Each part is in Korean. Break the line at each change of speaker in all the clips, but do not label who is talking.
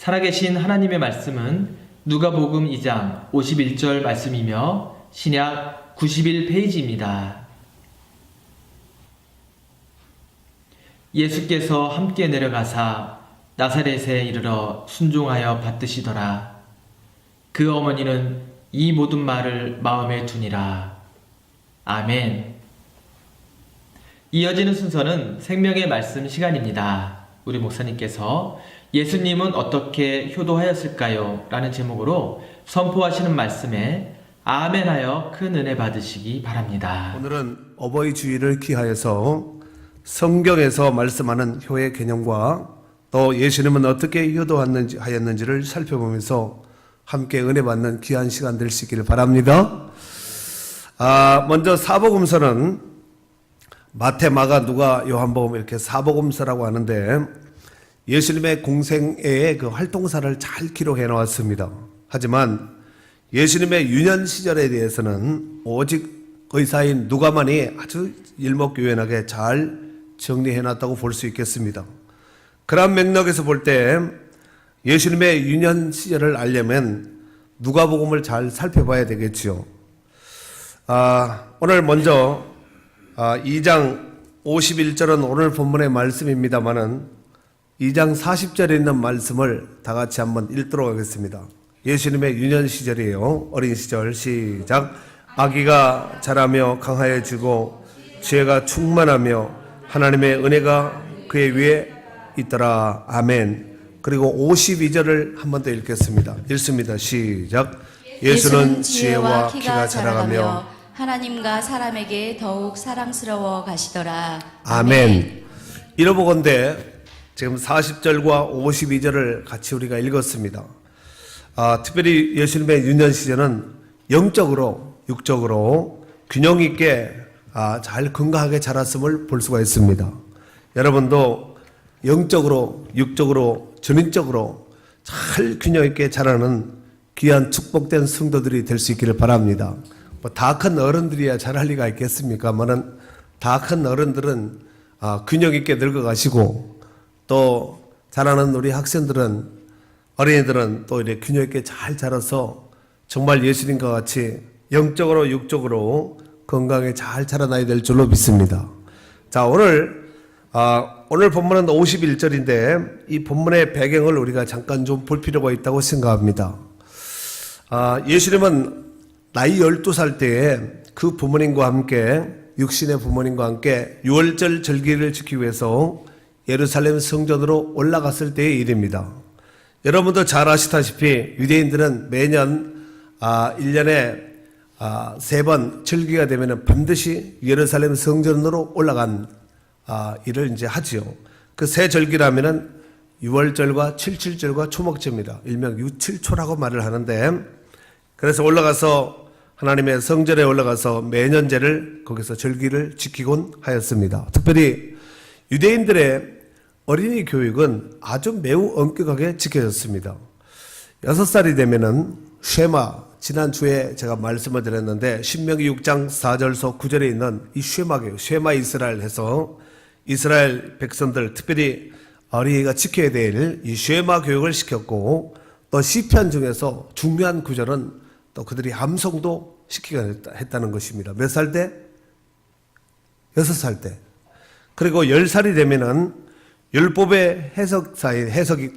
살아계신 하나님의 말씀은 누가복음 2장 51절 말씀이며 신약 91페이지입니다. 예수께서 함께 내려가사 나사렛에 이르러 순종하여 받드시더라. 그 어머니는 이 모든 말을 마음에 두니라. 아멘. 이어지는 순서는 생명의 말씀 시간입니다. 우리 목사님께서 예수님은 어떻게 효도하였을까요? 라는 제목으로 선포하시는 말씀에 아멘하여 큰 은혜 받으시기 바랍니다.
오늘은 어버이 주일을 기하여서 성경에서 말씀하는 효의 개념과 또 예수님은 어떻게 효도하였는지를 살펴보면서 함께 은혜 받는 귀한 시간 될 수 있기를 바랍니다. 먼저 사복음서는 마태, 마가, 누가, 요한복음 이렇게 사복음서라고 하는데 예수님의 공생애의 그 활동사를 잘 기록해 놓았습니다. 하지만 예수님의 유년 시절에 대해서는 오직 의사인 누가만이 아주 일목요연하게 잘 정리해 놨다고 볼 수 있겠습니다. 그런 맥락에서 볼 때 예수님의 유년 시절을 알려면 누가복음을 잘 살펴봐야 되겠지요. 오늘 먼저 2장 51절은 오늘 본문의 말씀입니다만은 2장 40절에 있는 말씀을 다 같이 한번 읽도록 하겠습니다. 예수님의 유년 시절이에요. 어린 시절 시작. 아기가 자라며 강하여지고 지혜가 충만하며 하나님의 은혜가 그의 위에 있더라. 아멘. 그리고 52절을 한 번 더 읽겠습니다. 읽습니다. 시작. 예수는 지혜와 키가 자라가며
하나님과 사람에게 더욱 사랑스러워 가시더라.
아멘. 이러보건대 지금 40절과 52절을 같이 우리가 읽었습니다. 특별히 예수님의 유년 시절은 영적으로 육적으로 균형 있게 잘 건강하게 자랐음을 볼 수가 있습니다. 여러분도 영적으로 육적으로 전인적으로 잘 균형 있게 자라는 귀한 축복된 성도들이 될 수 있기를 바랍니다. 다 큰 어른들이야 잘할 리가 있겠습니까만은 다 큰 어른들은 균형 있게 늙어가시고 또 자라는 우리 학생들은 어린이들은 또 이렇게 균형 있게 잘 자라서 정말 예수님과 같이 영적으로 육적으로 건강에 잘 자라나야 될 줄로 믿습니다. 자, 오늘 본문은 51절인데 이 본문의 배경을 우리가 잠깐 좀 볼 필요가 있다고 생각합니다. 예수님은 나이 12살 때에 그 부모님과 함께 육신의 부모님과 함께 유월절 절기를 지키기 위해서 예루살렘 성전으로 올라갔을 때의 일입니다. 여러분도 잘 아시다시피 유대인들은 매년 1년에 3번 절기가 되면 반드시 예루살렘 성전으로 올라간 일을 이제 하지요. 그 세 절기라면은 유월절과 칠칠절과 초목절입니다. 일명 유칠초라고 말을 하는데 그래서 올라가서 하나님의 성전에 올라가서 매년제를 거기서 절기를 지키곤 하였습니다. 특별히 유대인들의 어린이 교육은 아주 매우 엄격하게 지켜졌습니다. 6살이 되면은 쉐마, 지난주에 제가 말씀을 드렸는데 신명기 6장 4절서 9절에 있는 이 쉐마교육, 쉐마 이스라엘 해서 이스라엘 백성들 특별히 어린이가 지켜야 될 이 쉐마 교육을 시켰고 또 시편 중에서 중요한 구절은 또 그들이 암송도 시키게 했다는 것입니다. 몇 살 때? 6살 때. 그리고 10살이 되면은 율법의 해석인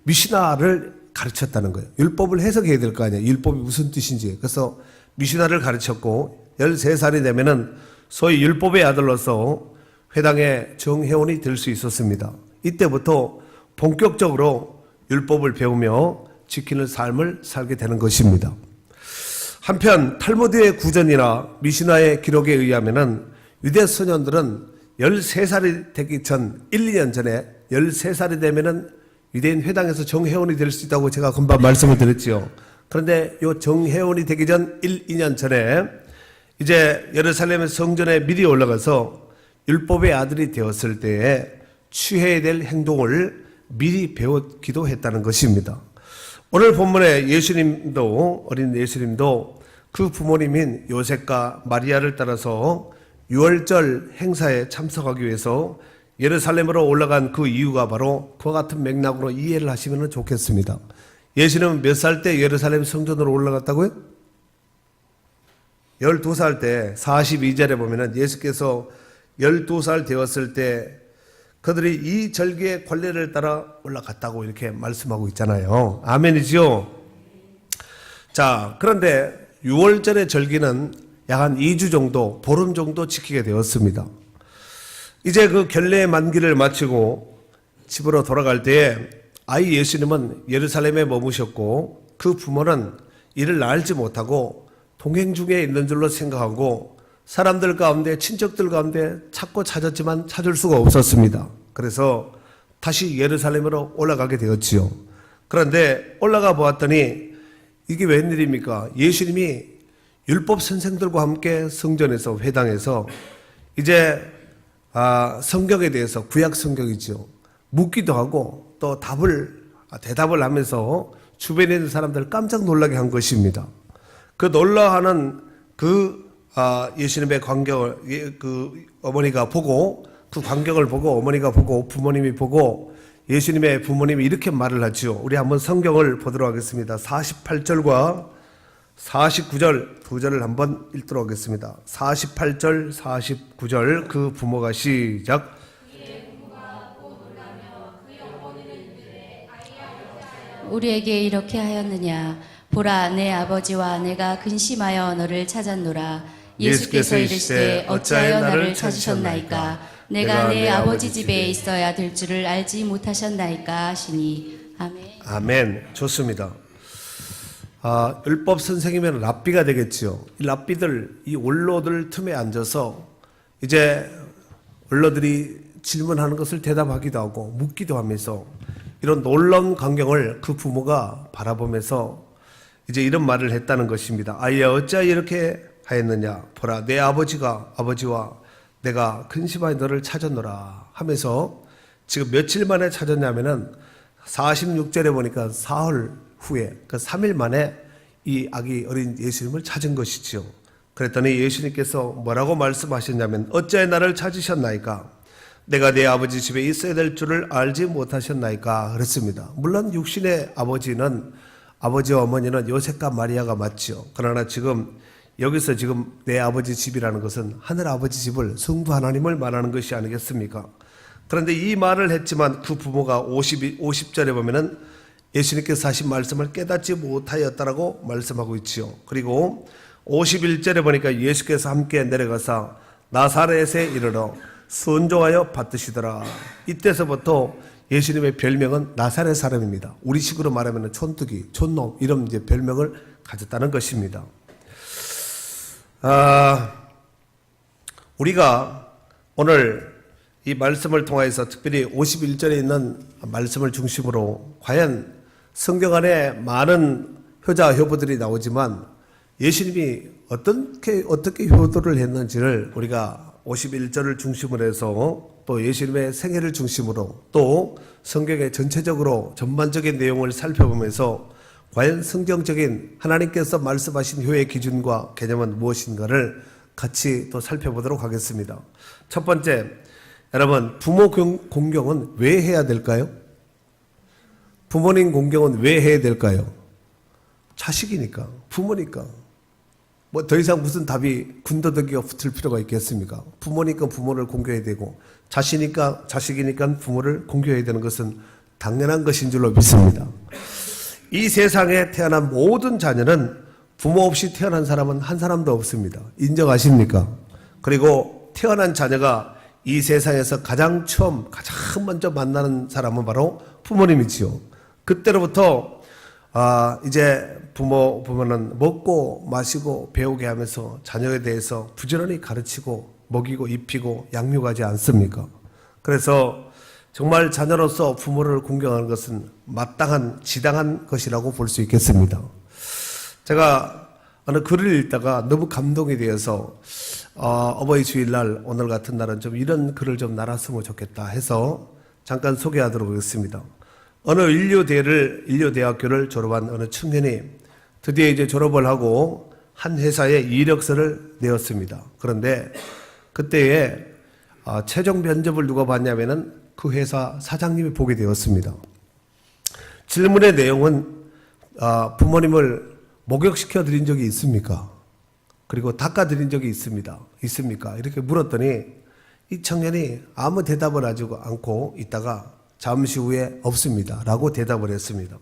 미시나를 가르쳤다는 거예요. 율법을 해석해야 될 거 아니에요. 율법이 무슨 뜻인지. 그래서 미시나를 가르쳤고 13살이 되면은 소위 율법의 아들로서 회당의 정회원이 될 수 있었습니다. 이때부터 본격적으로 율법을 배우며 지키는 삶을 살게 되는 것입니다. 한편 탈무드의 구전이나 미시나의 기록에 의하면은 유대 소년들은 13살이 되기 전 1, 2년 전에 13살이 되면은 유대인 회당에서 정회원이 될 수 있다고 제가 금방 말씀을 드렸지요. 그런데 이 정회원이 되기 전 1, 2년 전에 이제 예루살렘 성전에 미리 올라가서 율법의 아들이 되었을 때에 취해야 될 행동을 미리 배웠기도 했다는 것입니다. 오늘 본문에 예수님도 어린 예수님도 그 부모님인 요셉과 마리아를 따라서 유월절 행사에 참석하기 위해서 예루살렘으로 올라간 그 이유가 바로 그와 같은 맥락으로 이해를 하시면 좋겠습니다. 예수님은 몇 살 때 예루살렘 성전으로 올라갔다고요? 12살 때 42절에 보면은 예수께서 12살 되었을 때 그들이 이 절기의 관례를 따라 올라갔다고 이렇게 말씀하고 있잖아요. 아멘이죠? 자, 그런데 6월절의 절기는 약 한 2주 정도, 보름 정도 지키게 되었습니다. 이제 그 결례의 만기를 마치고 집으로 돌아갈 때에 아이 예수님은 예루살렘에 머무셨고 그 부모는 이를 알지 못하고 동행 중에 있는 줄로 생각하고 사람들 가운데 친척들 가운데 찾고 찾았지만 찾을 수가 없었습니다. 그래서 다시 예루살렘으로 올라가게 되었지요. 그런데 올라가 보았더니 이게 웬일입니까? 예수님이 율법 선생들과 함께 성전에서 회당에서 이제 성경에 대해서 구약 성경이죠. 묻기도 하고 또 대답을 하면서 주변에 있는 사람들을 깜짝 놀라게 한 것입니다. 그 놀라하는 예수님의 광경을 그 어머니가 보고 그 광경을 보고 어머니가 보고 부모님이 보고 예수님의 부모님이 이렇게 말을 하지요. 우리 한번 성경을 보도록 하겠습니다. 48절과 49절 두 절을 한번 읽도록 하겠습니다. 48절 49절 그 부모가 시작.
우리에게 이렇게 하였느냐? 보라, 내 아버지와 내가 근심하여 너를 찾았노라. 예수께서 이르시되 어찌하여 나를 찾으셨나이까? 내가 내 아버지 집에 있어야 될 줄을 알지 못하셨나이까 하시니. 아멘.
아멘. 좋습니다. 율법 선생이면 랍비가 되겠지요. 이 랍비들, 이 원로들 틈에 앉아서 이제 원로들이 질문하는 것을 대답하기도 하고 묻기도 하면서 이런 놀라운 광경을 그 부모가 바라보면서 이제 이런 말을 했다는 것입니다. 아이야, 어찌하여 이렇게 하였느냐? 보라, 내 아버지와 내가 근심하여 너를 찾았노라 하면서 지금 며칠 만에 찾았냐면은 46절에 보니까 사흘 후에 그 3일 만에 이 아기 어린 예수님을 찾은 것이지요. 그랬더니 예수님께서 뭐라고 말씀하셨냐면 어찌하여 나를 찾으셨나이까? 내가 내 아버지 집에 있어야 될 줄을 알지 못하셨나이까? 그랬습니다. 물론 육신의 아버지와 어머니는 요셉과 마리아가 맞죠. 그러나 여기서 내 아버지 집이라는 것은 하늘 아버지 집을 성부 하나님을 말하는 것이 아니겠습니까? 그런데 이 말을 했지만 그 부모가 50절에 보면은 예수님께서 하신 말씀을 깨닫지 못하였다라고 말씀하고 있지요. 그리고 51절에 보니까 예수께서 함께 내려가사 나사렛에 이르러 순종하여 받으시더라. 이때서부터 예수님의 별명은 나사렛 사람입니다. 우리식으로 말하면 촌뜨기, 촌놈 이런 이제 별명을 가졌다는 것입니다. 우리가 오늘 이 말씀을 통해서 특별히 51절에 있는 말씀을 중심으로 과연 성경 안에 많은 효자, 효부들이 나오지만 예수님이 어떻게 효도를 했는지를 우리가 51절을 중심으로 해서 또 예수님의 생애를 중심으로 또 성경의 전체적으로 전반적인 내용을 살펴보면서 과연 성경적인 하나님께서 말씀하신 효의 기준과 개념은 무엇인가를 같이 또 살펴보도록 하겠습니다. 첫 번째, 여러분, 부모 공경은 왜 해야 될까요? 부모님 공경은 왜 해야 될까요? 자식이니까, 부모니까. 뭐 더 이상 무슨 답이 군더더기가 붙을 필요가 있겠습니까? 부모니까 부모를 공경해야 되고 자식이니까 부모를 공경해야 되는 것은 당연한 것인 줄로 믿습니다. 이 세상에 태어난 모든 자녀는 부모 없이 태어난 사람은 한 사람도 없습니다. 인정하십니까? 그리고 태어난 자녀가 이 세상에서 가장 먼저 만나는 사람은 바로 부모님이지요. 그때로부터 이제 부모는 먹고 마시고 배우게 하면서 자녀에 대해서 부지런히 가르치고 먹이고 입히고 양육하지 않습니까? 그래서 정말 자녀로서 부모를 공경하는 것은 마땅한 지당한 것이라고 볼 수 있겠습니다. 제가 어느 글을 읽다가 너무 감동이 되어서 어버이 주일날 오늘 같은 날은 좀 이런 글을 좀 날았으면 좋겠다 해서 잠깐 소개하도록 하겠습니다. 어느 인류대학교를 졸업한 어느 청년이 드디어 이제 졸업을 하고 한 회사에 이력서를 내었습니다. 그런데 그때에 최종 면접을 누가 봤냐면은 그 회사 사장님이 보게 되었습니다. 질문의 내용은 부모님을 목욕시켜 드린 적이 있습니까? 그리고 닦아 드린 적이 있습니까? 이렇게 물었더니 이 청년이 아무 대답을 하지 않고 있다가 잠시 후에 없습니다 라고 대답을 했습니다.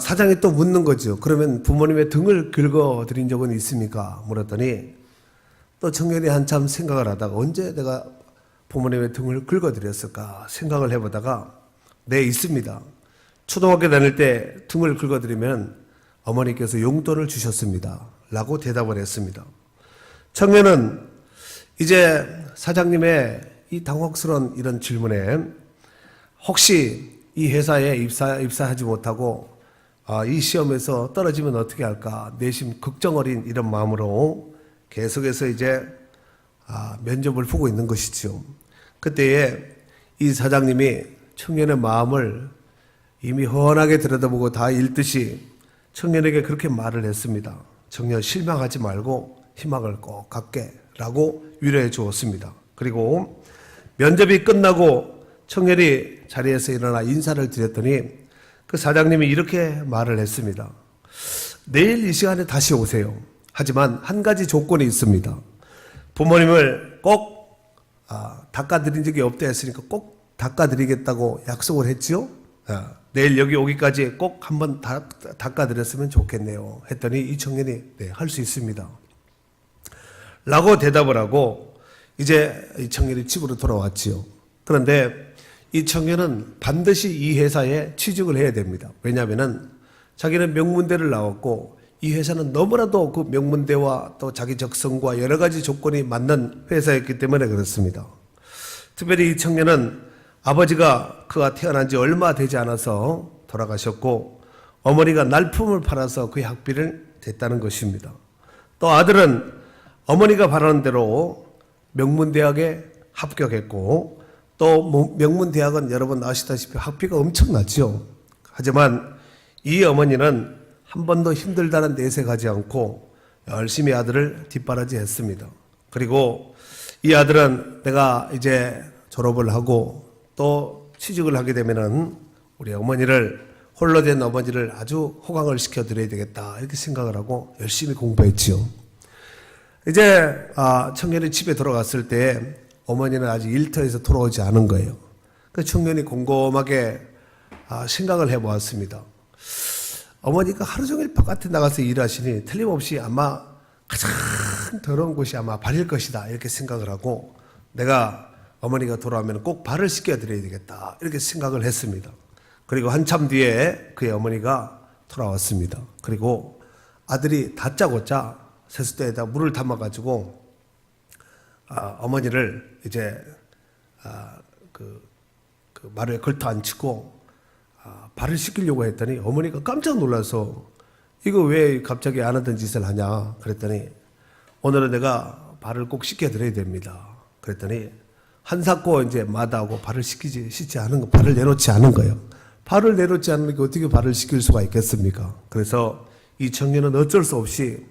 사장이 또 묻는 거죠. 그러면 부모님의 등을 긁어 드린 적은 있습니까? 물었더니 또 청년이 한참 생각을 하다가 언제 내가 부모님의 등을 긁어 드렸을까 생각을 해보다가 네, 있습니다. 초등학교 다닐 때 등을 긁어 드리면 어머니께서 용돈을 주셨습니다 라고 대답을 했습니다. 청년은 이제 사장님의 이 당혹스러운 이런 질문에 혹시 이 회사에 입사하지 못하고 이 시험에서 떨어지면 어떻게 할까 내심 걱정 어린 이런 마음으로 계속해서 이제 면접을 보고 있는 것이죠. 그때에 이 사장님이 청년의 마음을 이미 훤하게 들여다보고 다 읽듯이 청년에게 그렇게 말을 했습니다. 청년 실망하지 말고 희망을 꼭 갖게 라고 위로해 주었습니다. 그리고 면접이 끝나고 청년이 자리에서 일어나 인사를 드렸더니 그 사장님이 이렇게 말을 했습니다. 내일 이 시간에 다시 오세요. 하지만 한 가지 조건이 있습니다. 부모님을 꼭 닦아드린 적이 없다 했으니까 꼭 닦아드리겠다고 약속을 했지요. 내일 여기 오기까지 꼭 한번 닦아드렸으면 좋겠네요. 했더니 이 청년이 네, 할 수 있습니다 라고 대답을 하고 이제 이 청년이 집으로 돌아왔지요. 그런데 이 청년은 반드시 이 회사에 취직을 해야 됩니다. 왜냐하면 자기는 명문대를 나왔고 이 회사는 너무나도 그 명문대와 또 자기 적성과 여러 가지 조건이 맞는 회사였기 때문에 그렇습니다. 특별히 이 청년은 아버지가 그가 태어난 지 얼마 되지 않아서 돌아가셨고 어머니가 날품을 팔아서 그 학비를 댔다는 것입니다. 또 아들은 어머니가 바라는 대로 명문대학에 합격했고 또 명문대학은 여러분 아시다시피 학비가 엄청나죠. 하지만 이 어머니는 한 번도 힘들다는 내색하지 않고 열심히 아들을 뒷바라지했습니다. 그리고 이 아들은 내가 이제 졸업을 하고 또 취직을 하게 되면은 우리 어머니를 홀로 된 어머니를 아주 호강을 시켜드려야 되겠다 이렇게 생각을 하고 열심히 공부했지요. 이제 청년이 집에 돌아갔을 때 어머니는 아직 일터에서 돌아오지 않은 거예요. 그 청년이 곰곰하게 생각을 해보았습니다. 어머니가 하루 종일 바깥에 나가서 일하시니 틀림없이 아마 가장 더러운 곳이 아마 발일 것이다 이렇게 생각을 하고 내가 어머니가 돌아오면 꼭 발을 씻겨드려야 되겠다 이렇게 생각을 했습니다. 그리고 한참 뒤에 그의 어머니가 돌아왔습니다. 그리고 아들이 다짜고짜 세숫대에다 물을 담아가지고 어머니를 이제 그 말을 걸터 앉히고 발을 씻기려고 했더니 어머니가 깜짝 놀라서 이거 왜 갑자기 안 하던 짓을 하냐 그랬더니 오늘은 내가 발을 꼭 씻겨드려야 됩니다. 그랬더니 한사코 이제 마다하고 발을 씻지 않은 거, 발을 내놓지 않은 거예요. 발을 내놓지 않으니까 어떻게 발을 씻길 수가 있겠습니까? 그래서 이 청년은 어쩔 수 없이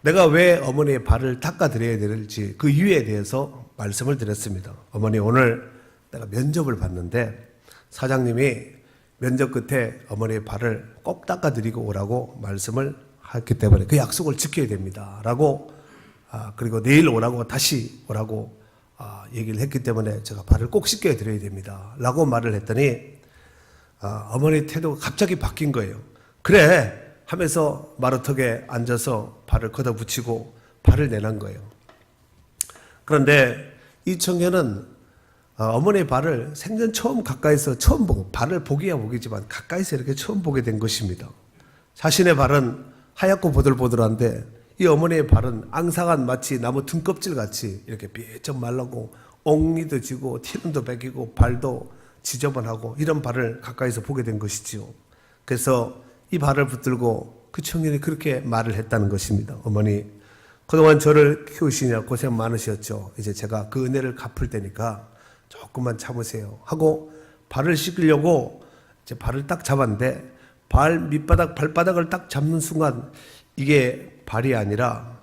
내가 왜 어머니의 발을 닦아드려야 될지 그 이유에 대해서 말씀을 드렸습니다. 어머니 오늘 내가 면접을 봤는데 사장님이 면접 끝에 어머니의 발을 꼭 닦아드리고 오라고 말씀을 했기 때문에 그 약속을 지켜야 됩니다. 라고 그리고 내일 오라고 다시 오라고 얘기를 했기 때문에 제가 발을 꼭 씻겨 드려야 됩니다. 라고 말을 했더니 어머니 태도가 갑자기 바뀐 거예요. 그래 하면서 마루턱에 앉아서 발을 걷어붙이고 발을 내놓은 거예요. 그런데 이 청년은 어머니의 발을 생전 처음 가까이서 처음 보고 발을 보기야 보기지만 가까이서 이렇게 처음 보게 된 것입니다. 자신의 발은 하얗고 보들보들한데 이 어머니의 발은 앙상한 마치 나무 등껍질 같이 이렇게 삐쩍 말라고 옹이도 지고 티름도 베기고 발도 지저분하고 이런 발을 가까이서 보게 된 것이지요. 그래서 이 발을 붙들고 그 청년이 그렇게 말을 했다는 것입니다. 어머니 그동안 저를 키우시느라 고생 많으셨죠. 이제 제가 그 은혜를 갚을 테니까 조금만 참으세요 하고 발을 씻으려고 이제 발을 딱 잡았는데 발바닥을 딱 잡는 순간 이게 발이 아니라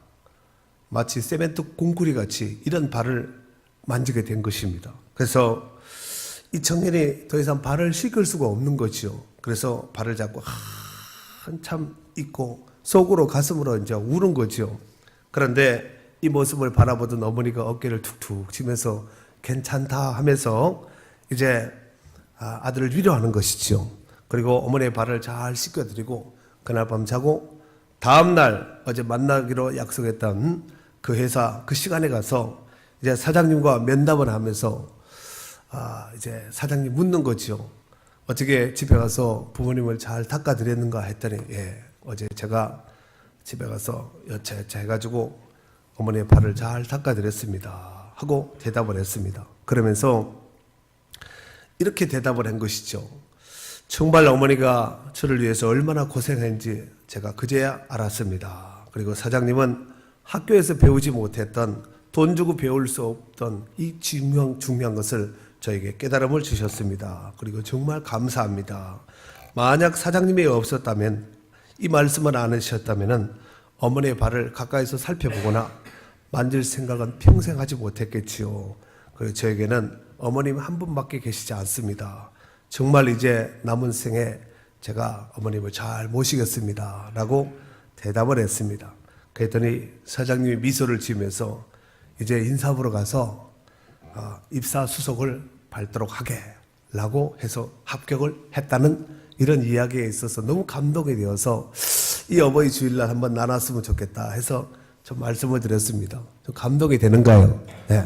마치 세멘트 공구리 같이 이런 발을 만지게 된 것입니다. 그래서 이 청년이 더 이상 발을 씻을 수가 없는 거죠. 그래서 발을 잡고 한참 있고 속으로 가슴으로 이제 우는 거죠. 그런데 이 모습을 바라보던 어머니가 어깨를 툭툭 치면서 괜찮다 하면서 이제 아들을 위로하는 것이죠. 그리고 어머니의 발을 잘 씻겨드리고 그날 밤 자고 다음날 어제 만나기로 약속했던 그 회사 그 시간에 가서 이제 사장님과 면담을 하면서 이제 사장님 묻는 거죠. 어떻게 집에 가서 부모님을 잘 닦아드렸는가 했더니 어제 제가 집에 가서 여차여차 해가지고 어머니의 발을 잘 닦아드렸습니다 하고 대답을 했습니다. 그러면서 이렇게 대답을 한 것이죠. 정말 어머니가 저를 위해서 얼마나 고생했는지 제가 그제야 알았습니다. 그리고 사장님은 학교에서 배우지 못했던 돈 주고 배울 수 없던 이 중요한 것을 저에게 깨달음을 주셨습니다. 그리고 정말 감사합니다. 만약 사장님이 없었다면 이 말씀을 안 하셨다면 어머니의 발을 가까이서 살펴보거나 만질 생각은 평생 하지 못했겠지요. 그리고 저에게는 어머님 한 분밖에 계시지 않습니다. 정말 이제 남은 생에 제가 어머님을 잘 모시겠습니다 라고 대답을 했습니다. 그랬더니 사장님이 미소를 지으면서 이제 인사부로 가서 입사 수속을 밟도록 하게 라고 해서 합격을 했다는 이런 이야기에 있어서 너무 감동이 되어서 이 어버이 주일날 한번 나눴으면 좋겠다 해서 좀 말씀을 드렸습니다. 좀 감동이 되는가요? 네.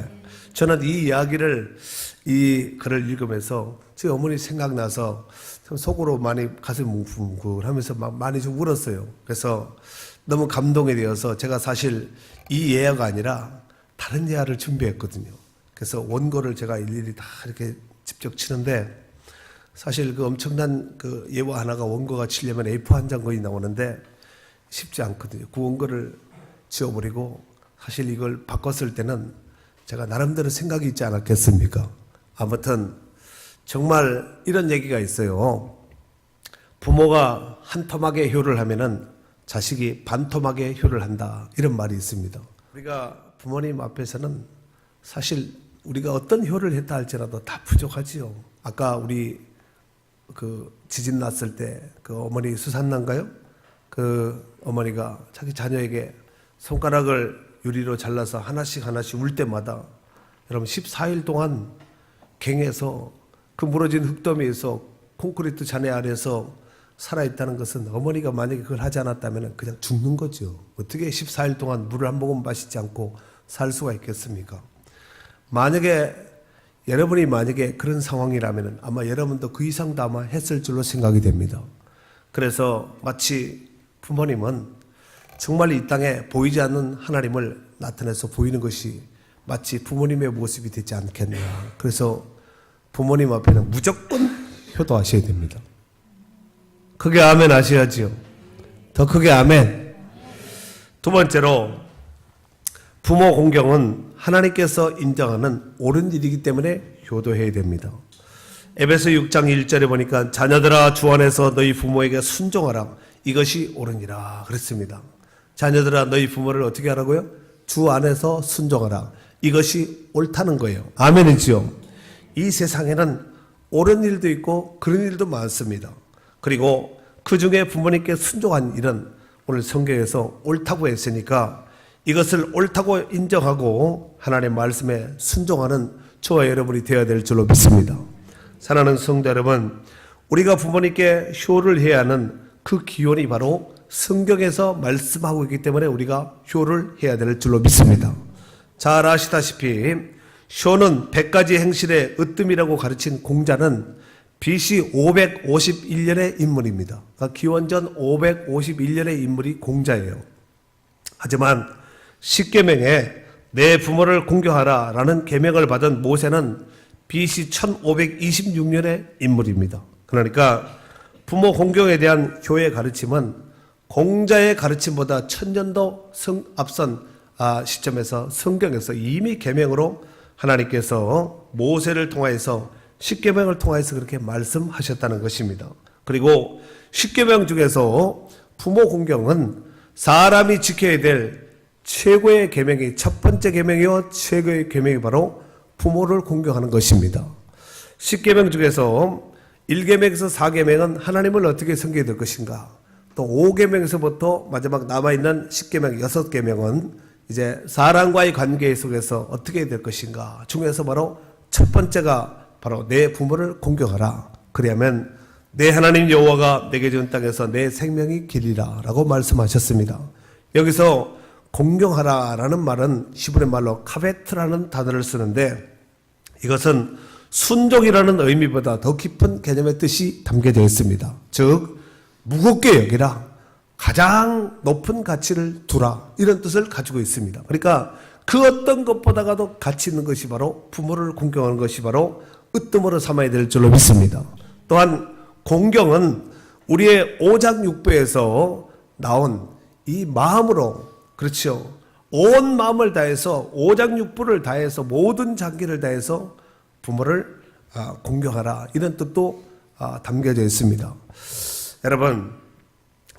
저는 이 이야기를 이 글을 읽으면서 제 어머니 생각나서 참 속으로 많이 가슴 뭉클하면서 많이 좀 울었어요. 그래서 너무 감동이 되어서 제가 사실 이 예화가 아니라 다른 예화를 준비했거든요. 그래서 원고를 제가 일일이 다 이렇게 직접 치는데 사실 그 엄청난 그 예화 하나가 원고가 치려면 A4 한 장 거의 나오는데 쉽지 않거든요. 그 원고를 지워버리고 사실 이걸 바꿨을 때는 제가 나름대로 생각이 있지 않았겠습니까? 아무튼 정말 이런 얘기가 있어요. 부모가 한 토막의 효를 하면은 자식이 반 토막의 효를 한다. 이런 말이 있습니다. 우리가 부모님 앞에서는 사실 우리가 어떤 효를 했다 할지라도 다 부족하지요. 아까 우리 그 지진 났을 때 그 어머니 수산난가요? 그 어머니가 자기 자녀에게 손가락을 유리로 잘라서 하나씩 울 때마다 여러분 14일 동안 갱에서 그 무너진 흙더미에서 콘크리트 잔해 아래에서 살아있다는 것은 어머니가 만약에 그걸 하지 않았다면 그냥 죽는 거죠. 어떻게 14일 동안 물을 한 모금 마시지 않고 살 수가 있겠습니까? 만약에 여러분이 그런 상황이라면 아마 여러분도 그 이상도 아마 했을 줄로 생각이 됩니다. 그래서 마치 부모님은 정말 이 땅에 보이지 않는 하나님을 나타내서 보이는 것이 마치 부모님의 모습이 되지 않겠나. 그래서 부모님 앞에는 무조건 효도하셔야 됩니다. 크게 아멘 하셔야지요. 더 크게 아멘. 두 번째로 부모 공경은 하나님께서 인정하는 옳은 일이기 때문에 효도해야 됩니다. 에베소 6장 1절에 보니까 자녀들아 주 안에서 너희 부모에게 순종하라. 이것이 옳으니라 그랬습니다. 자녀들아 너희 부모를 어떻게 하라고요? 주 안에서 순종하라. 이것이 옳다는 거예요. 아멘이죠. 이 세상에는 옳은 일도 있고 그런 일도 많습니다. 그리고 그 중에 부모님께 순종한 일은 오늘 성경에서 옳다고 했으니까 이것을 옳다고 인정하고 하나님의 말씀에 순종하는 저와 여러분이 되어야 될 줄로 믿습니다. 사랑하는 성도 여러분, 우리가 부모님께 효를 해야 하는 그 기원이 바로 성경에서 말씀하고 있기 때문에 우리가 효를 해야 될 줄로 믿습니다. 잘 아시다시피 효는 100가지 행실의 으뜸이라고 가르친 공자는 BC 551년의 인물입니다. 그러니까 기원전 551년의 인물이 공자예요. 하지만 십계명에 내 부모를 공경하라 라는 계명을 받은 모세는 BC 1526년의 인물입니다. 그러니까 부모 공경에 대한 효의 가르침은 공자의 가르침보다 1000년도 앞선 시점에서 성경에서 이미 계명으로 하나님께서 모세를 통하여서 십계명을 통하여서 그렇게 말씀하셨다는 것입니다. 그리고 십계명 중에서 부모 공경은 사람이 지켜야 될 최고의 계명이 첫 번째 계명이요 최고의 계명이 바로 부모를 공경하는 것입니다. 10계명 중에서 1계명에서 4계명은 하나님을 어떻게 섬겨야 될 것인가, 또 5계명에서부터 마지막 남아있는 10계명 6계명은 이제 사람과의 관계 속에서 어떻게 해야 될 것인가 중에서 바로 첫 번째가 바로 내 부모를 공경하라. 그리하면 내 하나님 여호와가 내게 준 땅에서 내 생명이 길이라 라고 말씀하셨습니다. 여기서 공경하라 라는 말은 히브리 말로 카베트라는 단어를 쓰는데, 이것은 순종이라는 의미보다 더 깊은 개념의 뜻이 담겨져 있습니다. 즉 무겁게 여기라, 가장 높은 가치를 두라, 이런 뜻을 가지고 있습니다. 그러니까 그 어떤 것보다가도 가치 있는 것이 바로 부모를 공경하는 것이 바로 으뜸으로 삼아야 될 줄로 믿습니다. 또한 공경은 우리의 오장육부에서 나온 이 마음으로, 그렇죠, 온 마음을 다해서 오장육부를 다해서 모든 장기를 다해서 부모를 공경하라, 이런 뜻도 담겨져 있습니다. 여러분,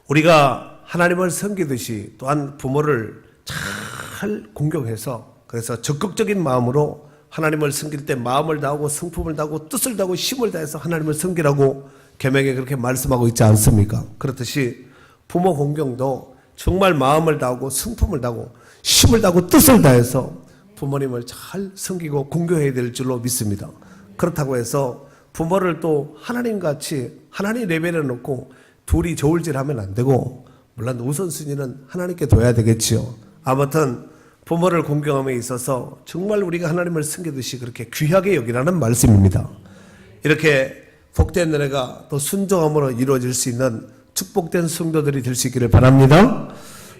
우리가 하나님을 섬기듯이 또한 부모를 잘 공경해서, 그래서 적극적인 마음으로 하나님을 섬길 때 마음을 다하고 성품을 다하고 뜻을 다하고 힘을 다해서 하나님을 섬기라고 계명에 그렇게 말씀하고 있지 않습니까? 그렇듯이 부모 공경도 정말 마음을 다하고 성품을 다하고 힘을 다하고 뜻을 다해서 부모님을 잘 섬기고 공경해야 될 줄로 믿습니다. 그렇다고 해서 부모를 또 하나님같이 하나님 레벨에 놓고 둘이 저울질하면 안 되고, 물론 우선순위는 하나님께 둬야 되겠지요. 아무튼 부모를 공경함에 있어서 정말 우리가 하나님을 섬기듯이 그렇게 귀하게 여기라는 말씀입니다. 이렇게 복된 은혜가 또 순종함으로 이루어질 수 있는 축복된 성도들이 될 수 있기를 바랍니다.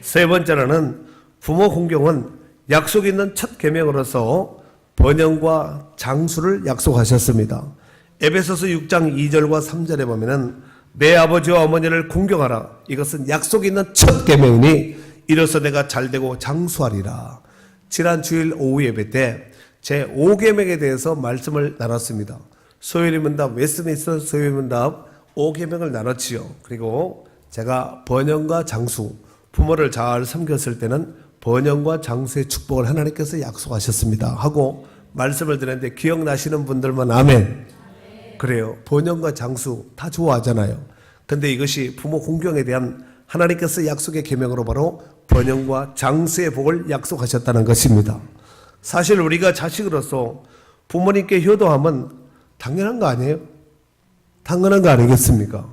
세 번째로는 부모 공경은 약속 있는 첫 계명으로서 번영과 장수를 약속하셨습니다. 에베소서 6장 2절과 3절에 보면은 내 아버지와 어머니를 공경하라. 이것은 약속 있는 첫 계명이니 이로써 내가 잘되고 장수하리라. 지난 주일 오후 예배 때 제 5계명에 대해서 말씀을 나눴습니다. 소요리 문답, 웨스트민스터 소요리 문답 5계명을 나눴지요. 그리고 제가 번영과 장수, 부모를 잘 섬겼을 때는 번영과 장수의 축복을 하나님께서 약속하셨습니다 하고 말씀을 드렸는데, 기억나시는 분들만 아멘. 그래요. 번영과 장수 다 좋아하잖아요. 근데 이것이 부모 공경에 대한 하나님께서 약속의 계명으로 바로 번영과 장수의 복을 약속하셨다는 것입니다. 사실 우리가 자식으로서 부모님께 효도하면 당연한 거 아니에요? 당연한 거 아니겠습니까?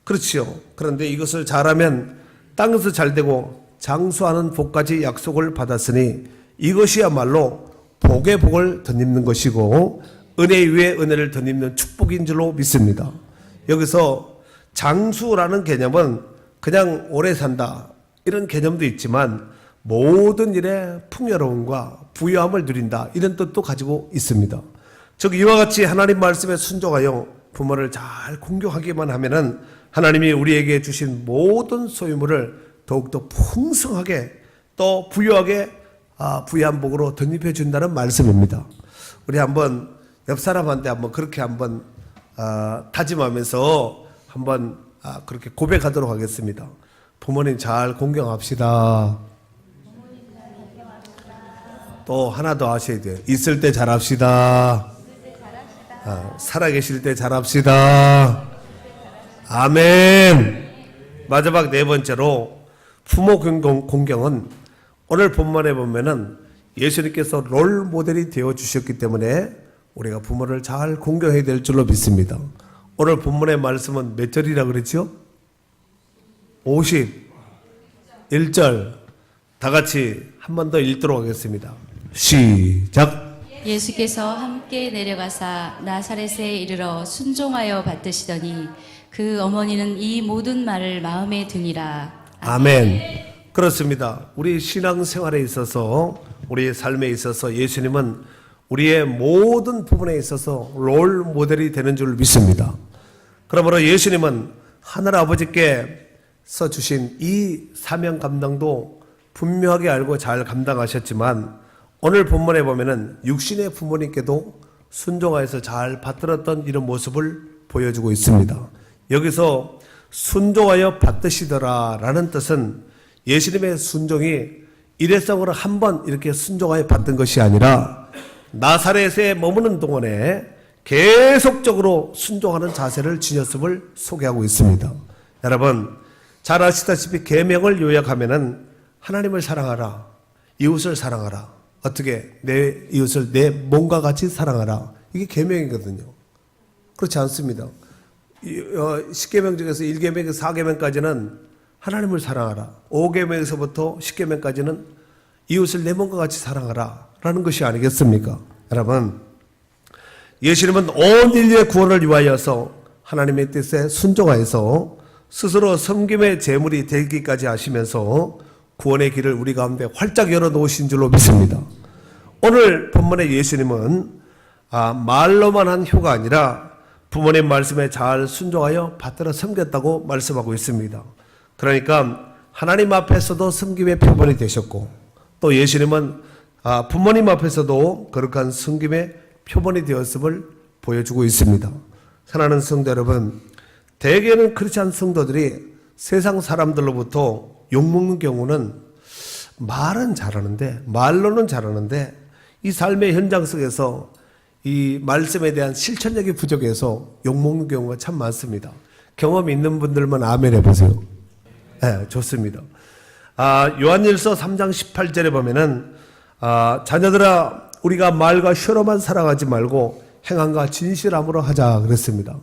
그렇지요. 그런데 이것을 잘하면 땅에서 잘되고 장수하는 복까지 약속을 받았으니 이것이야말로 복의 복을 덧입는 것이고 은혜 위에 은혜를 덧입는 축복인 줄로 믿습니다. 여기서 장수라는 개념은 그냥 오래 산다 이런 개념도 있지만 모든 일에 풍요로움과 부유함을 누린다 이런 뜻도 가지고 있습니다. 즉 이와 같이 하나님 말씀에 순종하여 부모를 잘 공경하기만 하면은 하나님이 우리에게 주신 모든 소유물을 더욱더 풍성하게 또 부유하게 부유한 복으로 덧입혀 준다는 말씀입니다. 우리 한번 옆 사람한테 한번 그렇게 한번 다짐하면서 한번 그렇게 고백하도록 하겠습니다. 부모님 잘 공경합시다. 또 하나 더 하셔야 돼요. 있을 때 잘합시다. 살아계실 때 잘합시다. 아멘. 마지막 네 번째로 부모 공경은 오늘 본문에 보면은 예수님께서 롤 모델이 되어 주셨기 때문에 우리가 부모를 잘 공경해야 될 줄로 믿습니다. 오늘 본문의 말씀은 몇 절이라 그랬죠? 51절. 다 같이 한 번 더 읽도록 하겠습니다. 시작.
예수께서 함께 내려가사 나사렛에 이르러 순종하여 받드시더니 그 어머니는 이 모든 말을 마음에 드니라.
아멘. 그렇습니다. 우리 신앙생활에 있어서 우리의 삶에 있어서 예수님은 우리의 모든 부분에 있어서 롤 모델이 되는 줄 믿습니다. 그러므로 예수님은 하늘 아버지께서 주신 이 사명 감당도 분명하게 알고 잘 감당하셨지만 오늘 본문에 보면은 육신의 부모님께도 순종하여서 잘 받들었던 이런 모습을 보여주고 있습니다. 여기서 순종하여 받드시더라 라는 뜻은 예수님의 순종이 일회성으로 한 번 이렇게 순종하여 받은 것이 아니라 나사렛에 머무는 동안에 계속적으로 순종하는 자세를 지녔음을 소개하고 있습니다. 여러분, 잘 아시다시피 계명을 요약하면은 하나님을 사랑하라, 이웃을 사랑하라, 어떻게 내 이웃을 내 몸과 같이 사랑하라, 이게 계명이거든요. 그렇지 않습니다. 10계명 중에서 1계명에서 4계명까지는 하나님을 사랑하라, 5계명에서부터 10계명까지는 이웃을 내 몸과 같이 사랑하라 라는 것이 아니겠습니까? 여러분, 예수님은 온 인류의 구원을 위하여서 하나님의 뜻에 순종하여서 스스로 섬김의 제물이 되기까지 하시면서 구원의 길을 우리 가운데 활짝 열어놓으신 줄로 믿습니다. 오늘 본문의 예수님은 말로만 한 효가 아니라 부모님 말씀에 잘 순종하여 받들어 섬겼다고 말씀하고 있습니다. 그러니까 하나님 앞에서도 섬김의 표본이 되셨고, 또 예수님은 부모님 앞에서도 거룩한 섬김의 표본이 되었음을 보여주고 있습니다. 사랑하는 성도 여러분, 대개는 그렇지 않은 성도들이 세상 사람들로부터 욕먹는 경우는 말은 잘하는데, 말로는 잘하는데 이 삶의 현장 속에서 이 말씀에 대한 실천력이 부족해서 욕먹는 경우가 참 많습니다. 경험 있는 분들만 아멘 해보세요. 네, 좋습니다. 요한일서 3장 18절에 보면은 자녀들아, 우리가 말과 혀로만 살아가지 말고 행함과 진실함으로 하자 그랬습니다.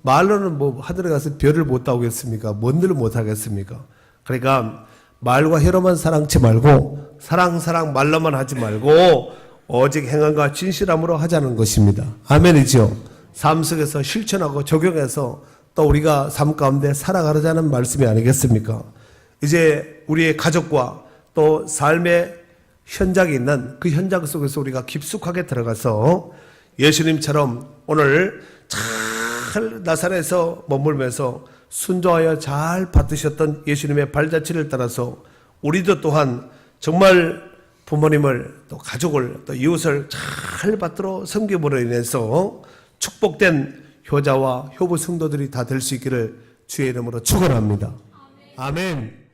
말로는 뭐 하늘에 가서 별을 못 따오겠습니까? 뭔 일을 못 하겠습니까? 그러니까 말과 혀로만 사랑치 말고 사랑 말로만 하지 말고 오직 행함과 진실함으로 하자는 것입니다. 아멘이죠. 삶 속에서 실천하고 적용해서 또 우리가 삶 가운데 살아가자는 말씀이 아니겠습니까? 이제 우리의 가족과 또 삶의 현장이 있는 그 현장 속에서 우리가 깊숙하게 들어가서 예수님처럼 오늘 잘 나사렛에서 머물면서 순종하여 잘 받으셨던 예수님의 발자취를 따라서 우리도 또한 정말 부모님을 또 가족을 또 이웃을 잘 받들어 섬김으로 인해서 축복된 효자와 효부 성도들이 다 될 수 있기를 주의 이름으로 축원합니다. 아멘.